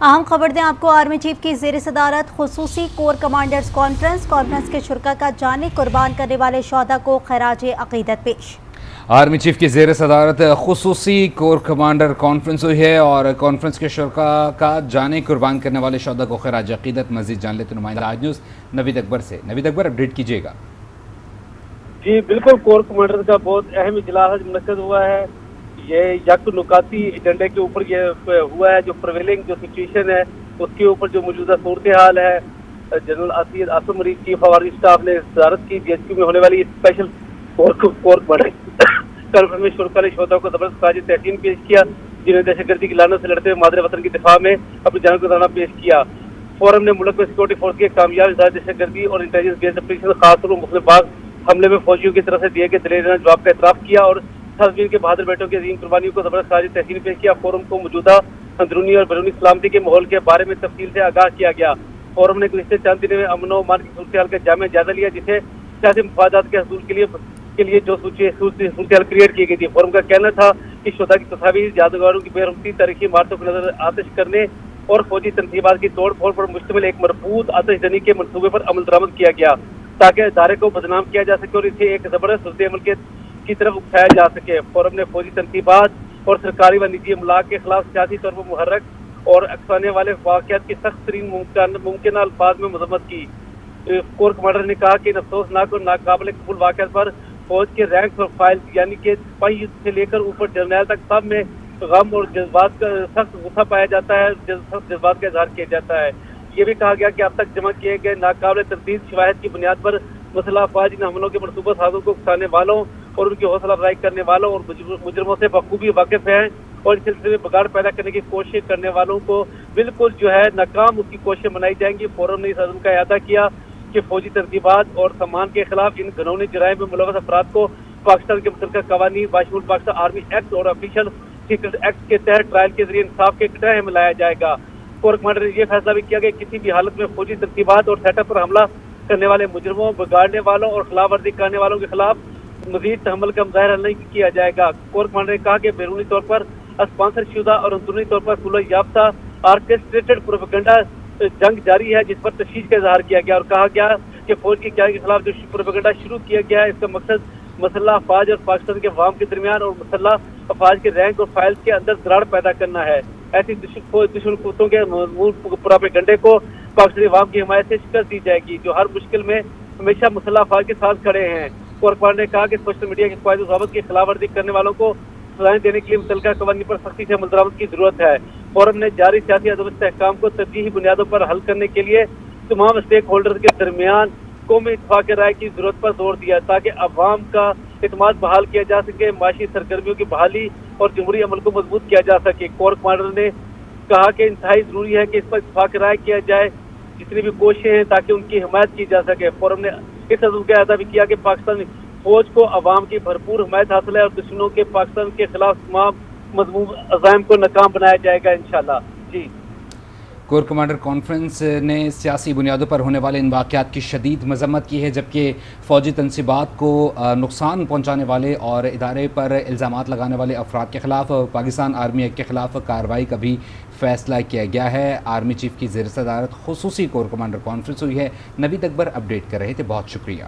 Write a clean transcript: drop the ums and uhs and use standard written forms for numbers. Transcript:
اہم خبر دیں آپ کو، آرمی چیف کی زیر صدارت خصوصی کور کمانڈرز کانفرنس کے شرکاء کا جانیں قربان کرنے والے شہداء کو خراج عقیدت پیش۔ آرمی چیف کی زیر صدارت خصوصی کور کمانڈر کانفرنس ہوئی ہے اور کانفرنس کے شرکاء کا جانیں قربان کرنے والے شہداء کو خراج عقیدت۔ مزید جان لیتے نمائندہ آج نیوز نوید اکبر سے۔ نوید اکبر، اپڈیٹ کیجیے گا۔ جی بالکل، کور کمانڈر کا بہت اہم اجلاس منعقد ہوا ہے۔ یہ یک نکاتی ایجنڈے کے اوپر یہ ہوا ہے، جو پرویلنگ جو سچویشن ہے اس کے اوپر جو موجودہ صورتحال ہے۔ جنرل اسید آصف مرید چیف آف آرمی اسٹاف نے صدارت کی جی ایچ کیو میں ہونے والی اسپیشل کور کمانڈر کانفرنس میں شرکاء نے شہداء کو زبردست خراج تحسین پیش کیا، جنہیں دہشت گردی کی لعنت سے لڑتے ہوئے مادر وطن کی دفاع میں اپنی جان کو گزارنا پیش کیا۔ فورم نے ملک میں سیکورٹی فورس کی کامیاب اظہار دہشت گردی اور انٹیلیجنس بیسڈ آپریشن، خاص طور پر مسلم باغ حملے میں فوجیوں کی طرف سے دیے گئے دلیرانہ جواب کا اعتراف کیا اور تصویر کے بہادر بیٹوں کی عظیم قربانیوں کو زبردست خراج تحسین پیش کیا۔ فورم کو موجودہ اندرونی اور بیرونی سلامتی کے ماحول کے بارے میں تفصیل سے آگاہ کیا گیا۔ فورم نے گزشتہ چند دنوں میں امن و امان کی صورتحال کا جامع جائزہ لیا، جسے سیاسی مفادات کے حصول کے لیے جو صورتحال کریٹ کی گئی تھی۔ فورم کا کہنا تھا کہ شہداء کی تصاویر یادگاروں کی بے رحمتی، تاریخی عمارتوں کو نظر آتش کرنے اور فوجی تنصیبات کی توڑ پھوڑ پر مشتمل ایک مربوط آتش زنی کے منصوبے پر عمل درآمد کیا گیا، تاکہ ادارے کو بدنام کیا جا سکے اور اسے ایک زبردست رد عمل کی طرف اٹھایا جا سکے۔ فورم نے فوجی تنصیبات اور سرکاری و نجی املاک کے خلاف سیاسی طور پر محرک اور اکسانے والے واقعات کی سخت ترین ممکنہ الفاظ میں مذمت کی۔ کور کمانڈر نے کہا کہ ان افسوسناک اور ناقابل قبول واقعات پر فوج کے رینکس اور فائلز یعنی کہ سپاہی سے لے کر اوپر جرنیل تک سب میں غم اور جذبات کا سخت غصہ پایا جاتا ہے، سخت جذبات کا اظہار کیا جاتا ہے۔ یہ بھی کہا گیا کہ اب تک جمع کیے گئے ناقابل تردید شواہد کی بنیاد پر مسلح افواج ان حملوں کے منصوبہ سازوں کو اکسانے والوں اور ان کی حوصلہ افزائی کرنے والوں اور مجرموں سے بخوبی واقف ہیں اور اس سلسلے میں بگاڑ پیدا کرنے کی کوشش کرنے والوں کو بالکل جو ہے ناکام اس کی کوششیں منائی جائیں گی۔ فورم نے اس عزم کا اعادہ کیا کہ فوجی ترتیبات اور سامان کے خلاف ان گھنونے جرائم میں ملوث افراد کو پاکستان کے متعلقہ قوانین، باشمول پاکستان آرمی ایکٹ اور آفیشل سیکرٹ ایکٹ کے تحت ٹرائل کے ذریعے انصاف کے قطع میں لایا جائے گا۔ کور کمانڈر نے یہ فیصلہ بھی کیا کہ کسی بھی حالت میں فوجی ترتیبات اور سیٹ اپ پر حملہ کرنے والے مجرموں، بگاڑنے والوں اور خلاف ورزی کرنے والوں کے خلاف مزید تحمل کا مظاہرہ نہیں کیا جائے گا۔ کور کمانڈر نے کہا کہ بیرونی طور پر اسپانسر شدہ اور اندرونی طور پر صلح یافتہ آرکسٹریٹڈ پروپیگنڈا جنگ جاری ہے، جس پر تشویش کا اظہار کیا گیا اور کہا گیا کہ فوج کی قیادت کے خلاف جو پروپیگنڈا شروع کیا گیا ہے، اس کا مقصد مسلح افواج اور پاکستان کے عوام کے درمیان اور مسلح افواج کے رینک اور فائلز کے اندر دراڑ پیدا کرنا ہے۔ ایسی دشمن قوتوں کے مضمون پروپیگنڈے کو پاکستانی عوام کی حمایت سے شکست دی جائے گی، جو ہر مشکل میں ہمیشہ مسلح افواج کے ساتھ کھڑے ہیں۔ کور کمانڈر نے کہا کہ سوشل میڈیا کے قواعد و ضوابط کی خلاف ورزی کرنے والوں کو سزائیں دینے کے لیے متعلقہ قوانین پر سختی سے عمل درآمد کی ضرورت ہے۔ فورم نے جاری سیاسی عدم استحکام کو ترجیحی بنیادوں پر حل کرنے کے لیے تمام اسٹیک ہولڈرز کے درمیان قومی اتفاق رائے کی ضرورت پر زور دیا، تاکہ عوام کا اعتماد بحال کیا جا سکے، معاشی سرگرمیوں کی بحالی اور جمہوری عمل کو مضبوط کیا جا سکے۔ کور کمانڈر نے کہا کہ انتہائی ضروری ہے کہ اس پر اتفاق رائے کیا جائے جتنی بھی کوششیں ہیں تاکہ ان کی حمایت کی جا سکے۔ فورم نے اس عزم کا اعادہ بھی کیا کہ پاکستان فوج کو عوام کی بھرپور حمایت حاصل ہے اور دشمنوں کے پاکستان کے خلاف تمام مضموم عزائم کو ناکام بنایا جائے گا انشاءاللہ۔ جی، کور کمانڈر کانفرنس نے سیاسی بنیادوں پر ہونے والے ان واقعات کی شدید مذمت کی ہے، جبکہ فوجی تنصیبات کو نقصان پہنچانے والے اور ادارے پر الزامات لگانے والے افراد کے خلاف پاکستان آرمی ایکٹ کے خلاف کارروائی کا بھی فیصلہ کیا گیا ہے۔ آرمی چیف کی زیر صدارت خصوصی کور کمانڈر کانفرنس ہوئی ہے۔ نوید اکبر اپڈیٹ کر رہے تھے، بہت شکریہ۔